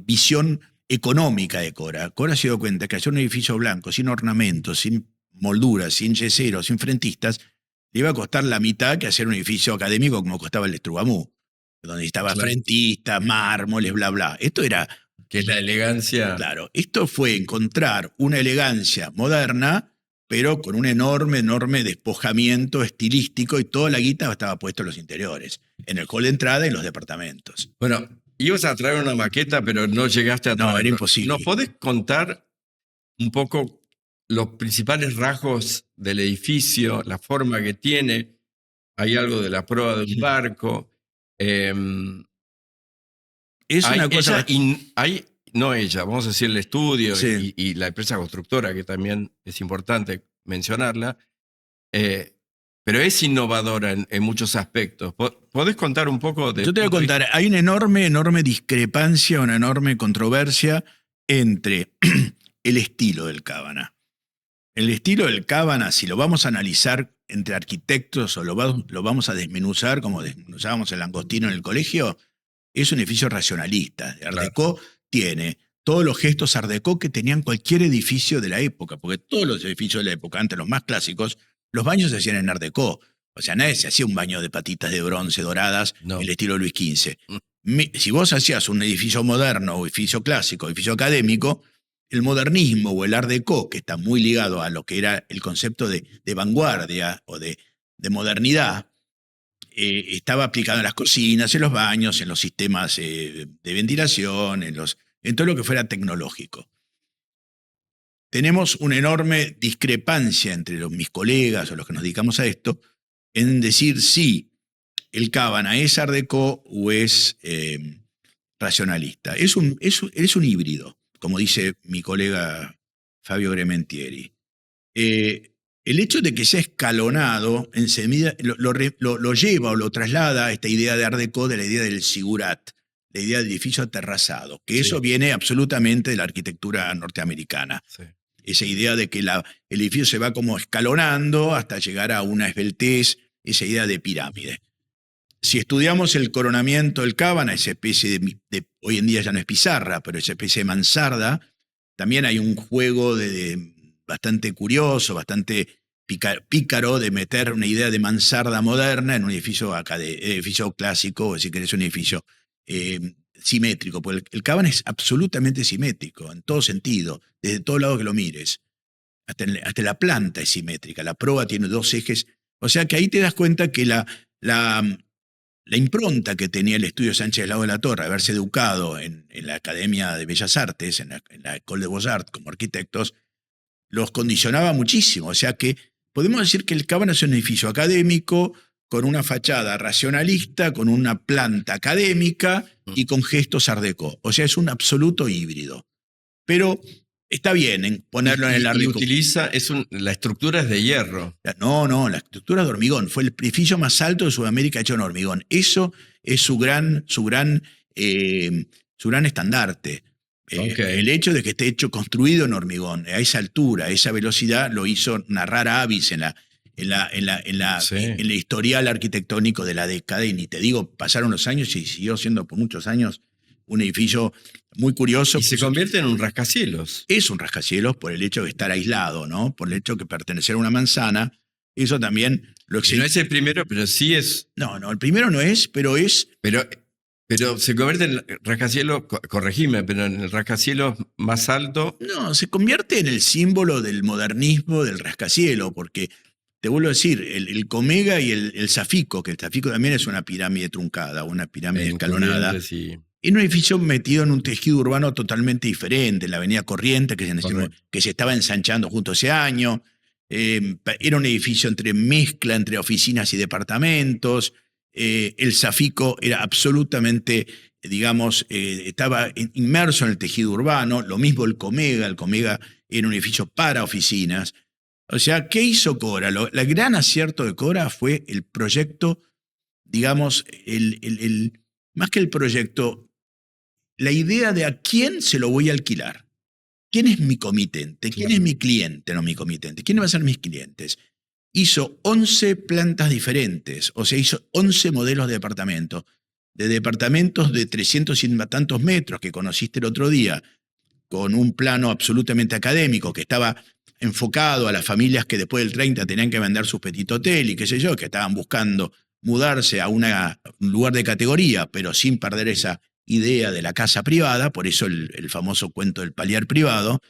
visión económica de Cora. Cora se dio cuenta que hacer un edificio blanco, sin ornamentos, sin molduras, sin yeseros, sin frentistas, le iba a costar la mitad que hacer un edificio académico como costaba el Estrubamú, donde estaba frentistas, mármoles, bla, bla. Esto era... Que es la elegancia. Claro, esto fue encontrar una elegancia moderna, pero con un enorme despojamiento estilístico, y toda la guita estaba puesta en los interiores, en el hall de entrada y en los departamentos. Bueno, ibas a traer una maqueta, pero no llegaste a traer. No, era imposible. ¿Nos podés contar un poco los principales rasgos del edificio, la forma que tiene? Hay algo de la proa de un barco. Es una cosa... vamos a decir el estudio sí. y la empresa constructora, que también es importante mencionarla, pero es innovadora en muchos aspectos. ¿Podés contar un poco de...? Yo te voy a contar, hay una enorme discrepancia, una enorme controversia entre el estilo del Cábana. El estilo del Cábana, si lo vamos a analizar entre arquitectos o lo vamos a desmenuzar como desmenuzábamos el langostino en el colegio, es un edificio racionalista. Art Deco tiene todos los gestos Art Deco que tenían cualquier edificio de la época, porque todos los edificios de la época, antes los más clásicos, los baños se hacían en Art Deco. O sea, nadie se hacía un baño de patitas de bronce doradas, el estilo Luis XV. Si vos hacías un edificio moderno, o edificio clásico, edificio académico, el modernismo o el Art Deco, que está muy ligado a lo que era el concepto de vanguardia o de modernidad, estaba aplicado en las cocinas, en los baños, en los sistemas de ventilación, en todo lo que fuera tecnológico. Tenemos una enorme discrepancia entre mis colegas o los que nos dedicamos a esto en decir si el Cábana es Art Deco o es racionalista. Es un híbrido, como dice mi colega Fabio Grementieri. El hecho de que sea escalonado lo lleva o lo traslada a esta idea de Art Deco, de la idea del zigurat, la idea del edificio aterrazado, que eso viene absolutamente de la arquitectura norteamericana. Sí. Esa idea de que el edificio se va como escalonando hasta llegar a una esbeltez, esa idea de pirámide. Si estudiamos el coronamiento del Cábana, esa especie de hoy en día ya no es pizarra, pero esa especie de mansarda, también hay un juego bastante curioso, bastante pícaro de meter una idea de mansarda moderna en un edificio clásico, o si querés un edificio simétrico, porque el Cábana es absolutamente simétrico, en todo sentido, desde todo lado que lo mires. Hasta la planta es simétrica, la proa tiene 2 ejes, o sea que ahí te das cuenta que la impronta que tenía el estudio Sánchez Lago de la Torre, haberse educado en la Academia de Bellas Artes, en la École des Beaux-Arts como arquitectos, los condicionaba muchísimo. O sea que podemos decir que el Cábana es un edificio académico con una fachada racionalista, con una planta académica y con gestos Art Deco. O sea, es un absoluto híbrido. Pero está bien en ponerlo en el Art Deco. La estructura es de hierro. No, la estructura es de hormigón. Fue el edificio más alto de Sudamérica hecho en hormigón. Eso es su gran estandarte. El hecho de que esté construido en hormigón, a esa altura, a esa velocidad, lo hizo narrar Avis en el historial arquitectónico de la década, y ni te digo, pasaron los años y siguió siendo por muchos años un edificio muy curioso. Y se convierte en un rascacielos. Es un rascacielos por el hecho de estar aislado, ¿no? Por el hecho de pertenecer a una manzana. Eso también lo existe. No es el primero, pero sí es. No, el primero no es, pero es. Pero se convierte en rascacielos, corregime, pero en el rascacielos más alto. No, se convierte en el símbolo del modernismo del rascacielos, porque te vuelvo a decir, el Comega y el Zafico, que el Zafico también es una pirámide truncada, una pirámide escalonada. Sí. Es un edificio metido en un tejido urbano totalmente diferente, en la avenida Corrientes, que se estaba ensanchando justo ese año. Era un edificio mezcla entre oficinas y departamentos. El Zafico era absolutamente, estaba inmerso en el tejido urbano. Lo mismo el Comega era un edificio para oficinas. O sea, ¿qué hizo Cora? El gran acierto de Cora fue el proyecto, más que el proyecto, la idea de a quién se lo voy a alquilar. ¿Quién es mi comitente? ¿Quién es mi cliente, no mi comitente? ¿Quiénes van a ser mis clientes? Hizo 11 plantas diferentes, o sea, hizo 11 modelos de departamentos de 300 y tantos metros que conociste el otro día, con un plano absolutamente académico que estaba enfocado a las familias que después del 30 tenían que vender sus petit hotel y qué sé yo, que estaban buscando mudarse a un lugar de categoría, pero sin perder esa idea de la casa privada, por eso el famoso cuento del paliar privado.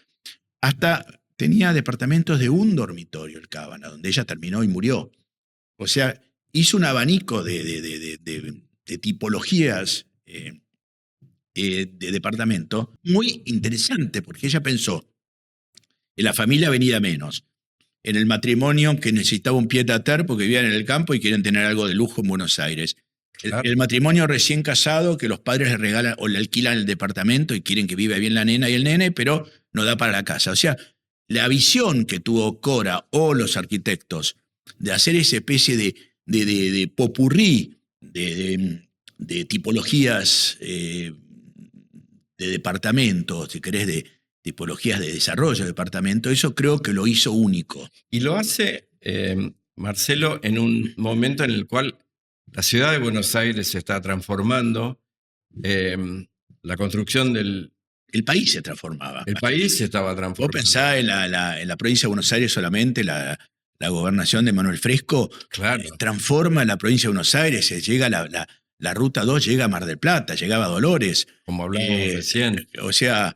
Hasta tenía departamentos de un dormitorio el Cábana, donde ella terminó y murió. O sea, hizo un abanico de tipologías de departamento muy interesante, porque ella pensó en la familia venida menos, en el matrimonio que necesitaba un pied-à-terre porque vivían en el campo y quieren tener algo de lujo en Buenos Aires. Claro. El matrimonio recién casado que los padres le regalan o le alquilan el departamento y quieren que viva bien la nena y el nene, pero no da para la casa. O sea, la visión que tuvo Cora o los arquitectos de hacer esa especie de popurrí de tipologías de departamentos, si querés, de tipologías de desarrollo de departamento, eso creo que lo hizo único. Y lo hace, Marcelo, en un momento en el cual la ciudad de Buenos Aires se está transformando, la construcción del El país se transformaba. país se estaba Vos transformando. pensás en la provincia de Buenos Aires solamente, la gobernación de Manuel Fresco, Claro, transforma la provincia de Buenos Aires, llega la Ruta 2 llega a Mar del Plata, llegaba a Dolores. como hablábamos recién. O sea,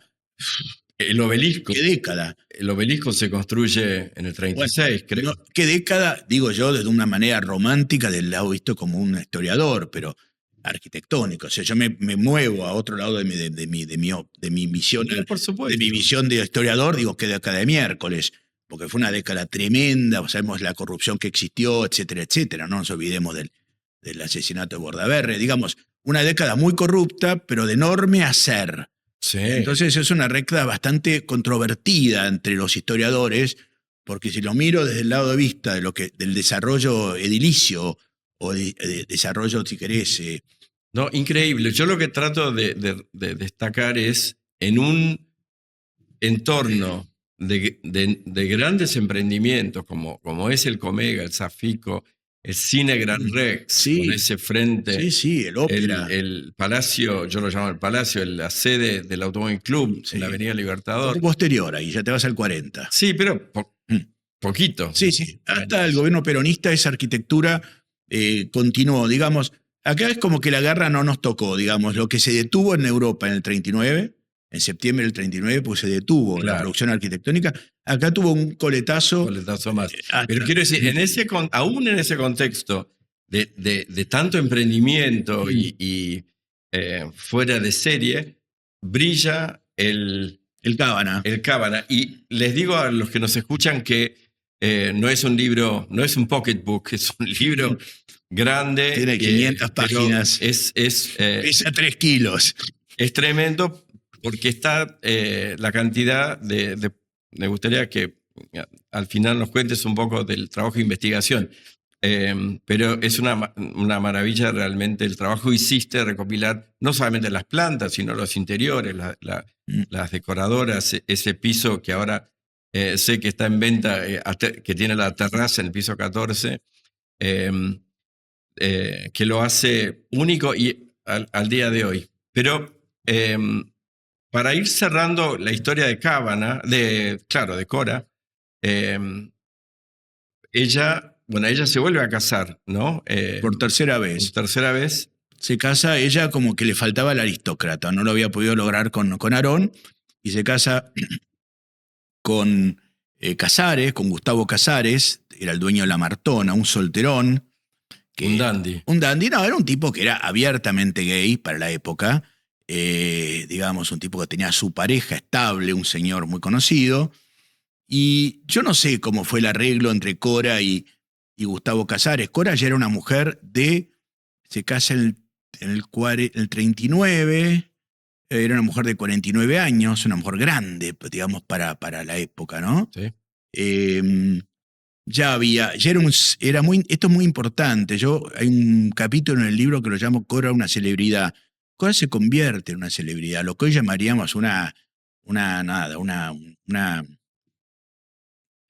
El obelisco. qué década. El obelisco se construye en el 36, creo. No, qué década, digo yo, desde una manera romántica, del lado visto como un historiador, pero arquitectónico. O sea, yo me muevo a otro lado de mi visión, Pero por supuesto. de mi visión de historiador, digo, qué década de miércoles, porque fue una década tremenda, sabemos la corrupción que existió, etcétera, etcétera. No nos olvidemos del asesinato de Bordaberry. Digamos, una década muy corrupta, pero de enorme hacer. Sí. Entonces es una década bastante controvertida entre los historiadores, porque si lo miro desde el lado de vista del desarrollo edilicio o de desarrollo, si querés, No, increíble. Yo lo que trato de destacar es en un entorno de grandes emprendimientos como es el Comega, el Safico, el Cine Gran Rex, Sí. con ese frente, sí, el ópera. el Palacio, yo lo llamo el Palacio, la sede del Automóvil Club Sí. en la Avenida Todo Libertador. posterior, ahí ya te vas al 40. Sí, pero Mm. poquito. Sí, sí. Hasta el gobierno peronista esa arquitectura continuó, digamos. Acá es como que la guerra no nos tocó, digamos. Lo que se detuvo en Europa en el 39, en septiembre del 39, pues se detuvo la Claro. producción arquitectónica. Acá tuvo un coletazo. Coletazo más. hasta- Pero quiero decir, aún en ese contexto de tanto emprendimiento y fuera de serie, brilla el Cábana. Cábana. Y les digo a los que nos escuchan que no es un libro, no es un pocketbook, es un libro grande. Tiene 500 pero páginas. Pesa 3 kilos. Es tremendo porque está la cantidad me gustaría que al final nos cuentes un poco del trabajo de investigación. Pero es una maravilla realmente el trabajo que hiciste de recopilar no solamente las plantas, sino los interiores, las decoradoras, ese piso que ahora sé que está en venta, que tiene la terraza en el piso 14, que lo hace único y al día de hoy. Pero para ir cerrando la historia de Cábana, de Cora, ella se vuelve a casar, ¿no? Por tercera vez. Por tercera vez. Se casa, ella como que le faltaba el aristócrata, no lo había podido lograr con Aarón, y se casa con Casares, con Gustavo Casares, era el dueño de La Martona, un solterón. Un dandy. Un dandy, no, era un tipo que era abiertamente gay para la época, digamos, un tipo que tenía su pareja estable, un señor muy conocido, y yo no sé cómo fue el arreglo entre Cora y Gustavo Casares. Cora ya era una mujer se casa en el 39, era una mujer de 49 años, una mujer grande, digamos, para la época, ¿no? Sí. Esto es muy importante. Hay un capítulo en el libro que lo llamo Cora una celebridad. Cora se convierte en una celebridad, lo que hoy llamaríamos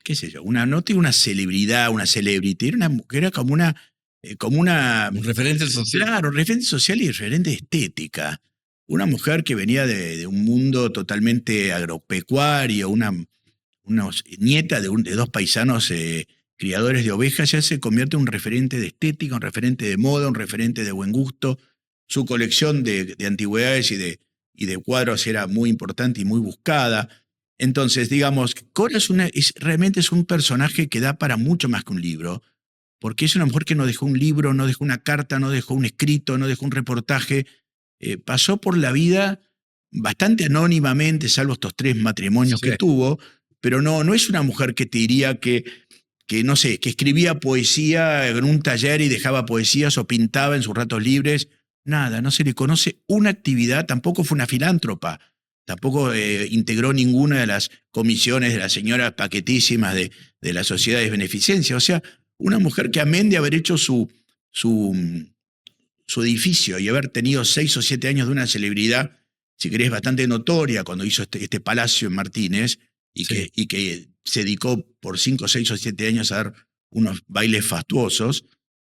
qué sé yo, no tiene una celebridad, una celebrity, era como una Un referente social. Claro, referente social y referente estética. Una mujer que venía de un mundo totalmente agropecuario, una nieta de 2 paisanos criadores de ovejas, ya se convierte en un referente de estética, un referente de moda, un referente de buen gusto. Su colección de antigüedades y de cuadros era muy importante y muy buscada. Entonces, digamos, Cora realmente es un personaje que da para mucho más que un libro, porque es una mujer que no dejó un libro, no dejó una carta, no dejó un escrito, no dejó un reportaje. Pasó por la vida bastante anónimamente, salvo estos 3 matrimonios Sí. que tuvo, pero no es una mujer que te diría que no sé, que escribía poesía en un taller y dejaba poesías o pintaba en sus ratos libres. Nada, no se le conoce una actividad, tampoco fue una filántropa, tampoco integró ninguna de las comisiones de las señoras paquetísimas de las sociedades de beneficencia. O sea, Una mujer que amén de haber hecho su edificio y haber tenido 6 o 7 años de una celebridad, si querés, bastante notoria cuando hizo este palacio en Martínez Sí. y que se dedicó por 5, 6 o 7 años a dar unos bailes fastuosos,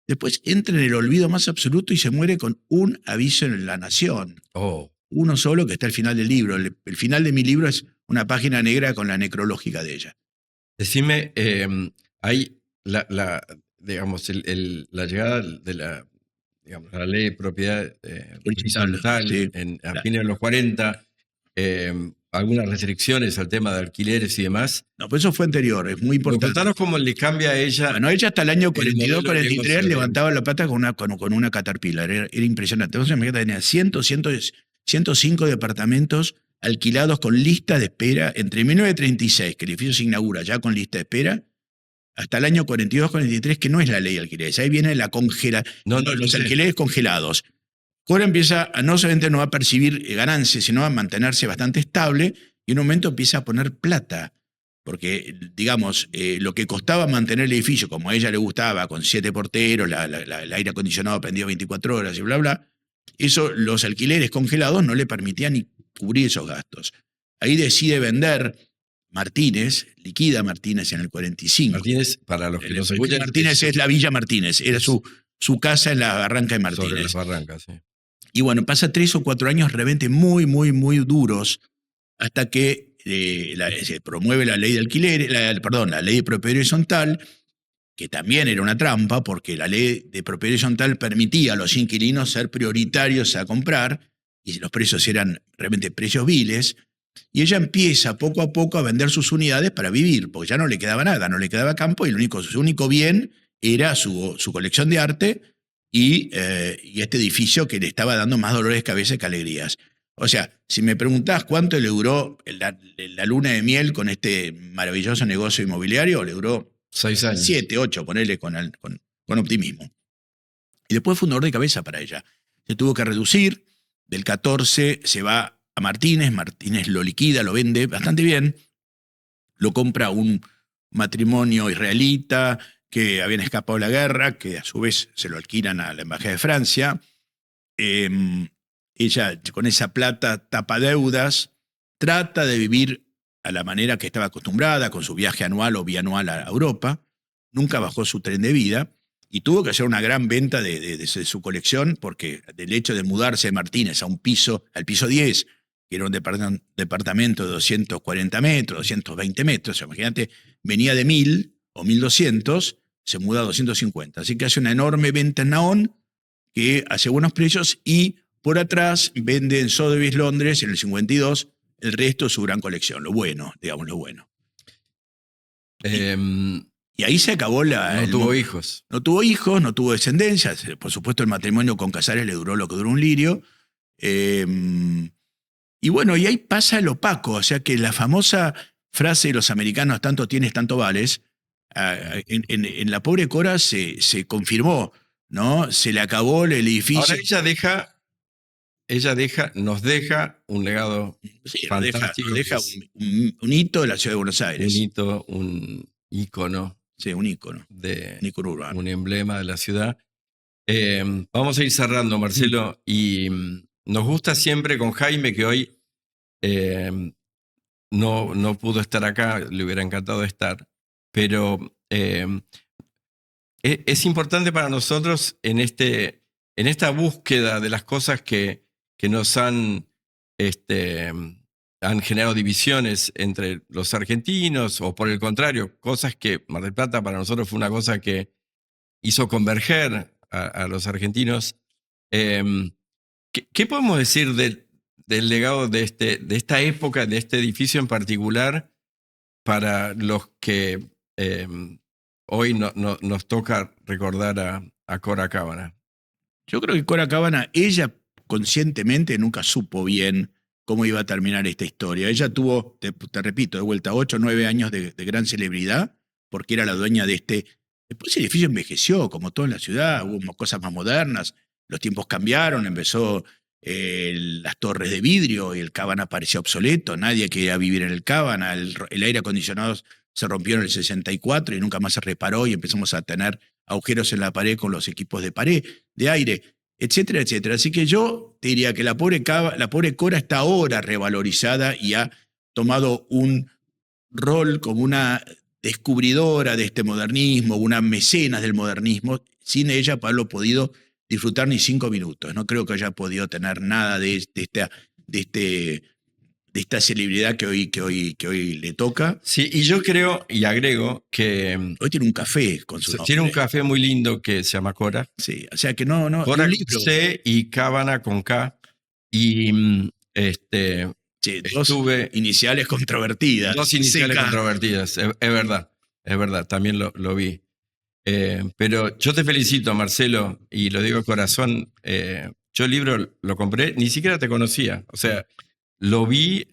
después entra en el olvido más absoluto y se muere con un aviso en La Nación. Oh. Uno solo que está al final del libro. El final de mi libro es una página negra con la necrológica de ella. Decime, hay digamos, la llegada de digamos, la ley de propiedad horizontal Sí. a fines de los 40, algunas restricciones al tema de alquileres y demás. No, pues eso fue anterior, es muy Pero importante. contanos cómo le cambia a ella. Bueno, ella hasta el año el 42, modelo de 43 negocio, levantaba la plata con una Caterpillar. Era impresionante. Entonces, imagínate, tenía 105 departamentos alquilados con lista de espera entre 1936, que el edificio se inaugura ya con lista de espera, hasta el año 42, 43, que no es la ley de alquileres. Ahí viene la los alquileres congelados. Cora empieza a no solamente no a percibir ganancias, sino a mantenerse bastante estable y en un momento empieza a poner plata. Porque, digamos, lo que costaba mantener el edificio, como a ella le gustaba, con 7 porteros, el aire acondicionado prendido 24 horas y bla, bla, eso, los alquileres congelados no le permitían ni cubrir esos gastos. Ahí decide vender Martínez, liquida Martínez en el 45. Martínez, para los que no se escuchan, Martínez es la Villa Martínez, era su casa en la barranca de Martínez. Sobre las barrancas, sí. Y bueno, pasa 3 o 4 años realmente muy, muy, muy duros hasta que se promueve la ley de alquiler, la ley de propiedad horizontal, que también era una trampa porque la ley de propiedad horizontal permitía a los inquilinos ser prioritarios a comprar y los precios eran realmente precios viles. Y ella empieza poco a poco a vender sus unidades para vivir, porque ya no le quedaba nada, no le quedaba campo y su único bien era su colección de arte y este edificio que le estaba dando más dolores de cabeza que alegrías. O sea, si me preguntás cuánto le duró la luna de miel con este maravilloso negocio inmobiliario, le duró 6 años. 7, 8, ponele con optimismo. Y después fue un dolor de cabeza para ella. Se tuvo que reducir, del 14 se va a Martínez lo liquida, lo vende bastante bien, lo compra un matrimonio israelita que habían escapado de la guerra, que a su vez se lo alquilan a la Embajada de Francia. Ella con esa plata tapa deudas, trata de vivir a la manera que estaba acostumbrada, con su viaje anual o bianual a Europa, nunca bajó su tren de vida y tuvo que hacer una gran venta de su colección porque del hecho de mudarse de Martínez al piso 10, que era un departamento de 240 metros, 220 metros, imagínate, venía de 1000 o 1200, se muda a 250. Así que hace una enorme venta en Naón que hace buenos precios y por atrás vende en Sotheby's Londres en el 52 el resto de su gran colección, lo bueno, digamos, lo bueno. Y ahí se acabó No tuvo hijos. No tuvo hijos, no tuvo descendencia. Por supuesto, el matrimonio con Casares le duró lo que duró un lirio. Y bueno, y ahí pasa el opaco. O sea que la famosa frase de los americanos, tanto tienes, tanto vales, en la pobre Cora se confirmó, ¿no? Se le acabó el edificio. Ahora nos deja un legado fantástico. Nos deja un hito de la ciudad de Buenos Aires. Un hito, un ícono. Sí, un ícono. Un ícono urbano. Un emblema de la ciudad. Vamos a ir cerrando, Marcelo. Y nos gusta siempre con Jaime, que hoy no pudo estar acá, le hubiera encantado estar. Pero es importante para nosotros en esta búsqueda de las cosas que nos han generado divisiones entre los argentinos, o por el contrario, cosas que Mar del Plata para nosotros fue una cosa que hizo converger a los argentinos. ¿Qué podemos decir del legado de esta época, de este edificio en particular, para los que hoy nos toca recordar a Cora Cábana? Yo creo que Cora Cábana, ella conscientemente nunca supo bien cómo iba a terminar esta historia. Ella tuvo, te repito, de vuelta 8 o 9 años de gran celebridad, porque era la dueña de este. Después el edificio envejeció, como todo en la ciudad, hubo cosas más modernas, los tiempos cambiaron, empezó las torres de vidrio y el Cábana parecía obsoleto, nadie quería vivir en el Cábana, el aire acondicionado se rompió en el 64 y nunca más se reparó y empezamos a tener agujeros en la pared con los equipos de pared, de aire, etcétera, etcétera. Así que yo te diría que la pobre Cora está ahora revalorizada y ha tomado un rol como una descubridora de este modernismo, una mecenas del modernismo. Sin ella, Pablo ha podido disfrutar ni 5 minutos. No creo que haya podido tener nada de esta celebridad que hoy le toca. Sí, y yo creo, y agrego, que hoy tiene un café con su nombre. Tiene un café muy lindo que se llama Cora. Sí, o sea que no Cora un con C y Cábana con K. Y dos iniciales controvertidas. Dos iniciales controvertidas, es verdad, también lo vi. Pero yo te felicito, Marcelo, y lo digo de corazón. Yo el libro lo compré, ni siquiera te conocía. O sea, lo vi,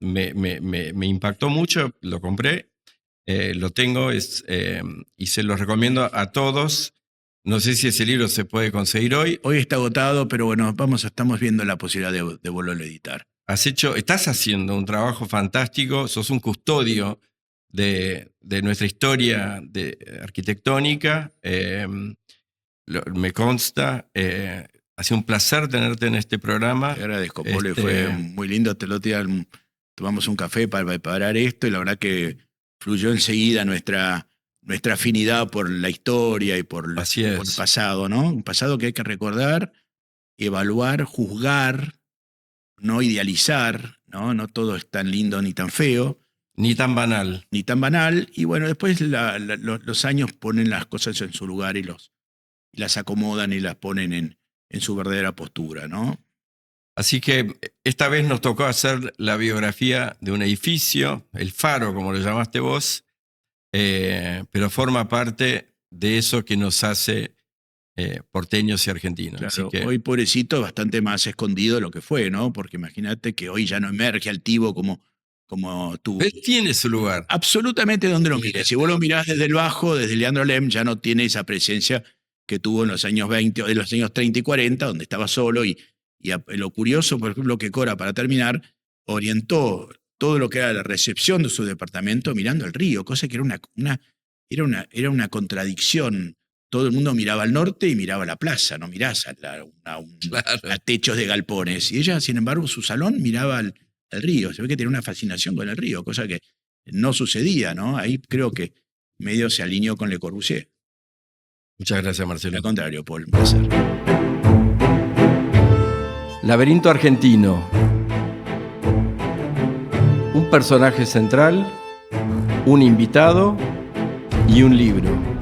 me impactó mucho, lo compré, lo tengo y se lo recomiendo a todos. No sé si ese libro se puede conseguir hoy. Hoy está agotado, pero bueno, estamos viendo la posibilidad de volverlo a editar. Estás haciendo un trabajo fantástico, sos un custodio de nuestra historia arquitectónica, me consta. Ha sido un placer tenerte en este programa. Te agradezco, Pablo, fue muy lindo. Tomamos un café para preparar esto y la verdad que fluyó enseguida nuestra afinidad por la historia y por el pasado, ¿no? Un pasado que hay que recordar, evaluar, juzgar, no idealizar, ¿no? No todo es tan lindo ni tan feo. Ni tan banal. Ni tan banal. Y bueno, después los años ponen las cosas en su lugar y las acomodan y las ponen en su verdadera postura, ¿no? Así que esta vez nos tocó hacer la biografía de un edificio, el Faro, como lo llamaste vos, pero forma parte de eso que nos hace porteños y argentinos. Claro, así que, hoy, pobrecito, bastante más escondido de lo que fue, ¿no? Porque imagínate que hoy ya no emerge altivo como tú. Él tiene su lugar. Absolutamente donde lo mires. Si vos lo mirás desde el bajo, desde Leandro Lem, ya no tiene esa presencia que tuvo en los años 20, en los años 30 y 40, donde estaba solo. Y lo curioso, por ejemplo, que Cora, para terminar, orientó todo lo que era la recepción de su departamento mirando el río, cosa que era una contradicción. Todo el mundo miraba al norte y miraba a la plaza, no mirás a techos de galpones. Y ella, sin embargo, su salón miraba al río. Se ve que tenía una fascinación con el río, cosa que no sucedía, ¿no? Ahí creo que medio se alineó con Le Corbusier. Muchas gracias, Marcelo. Al contrario, Paul, un placer. Laberinto argentino. Un personaje central, un invitado y un libro.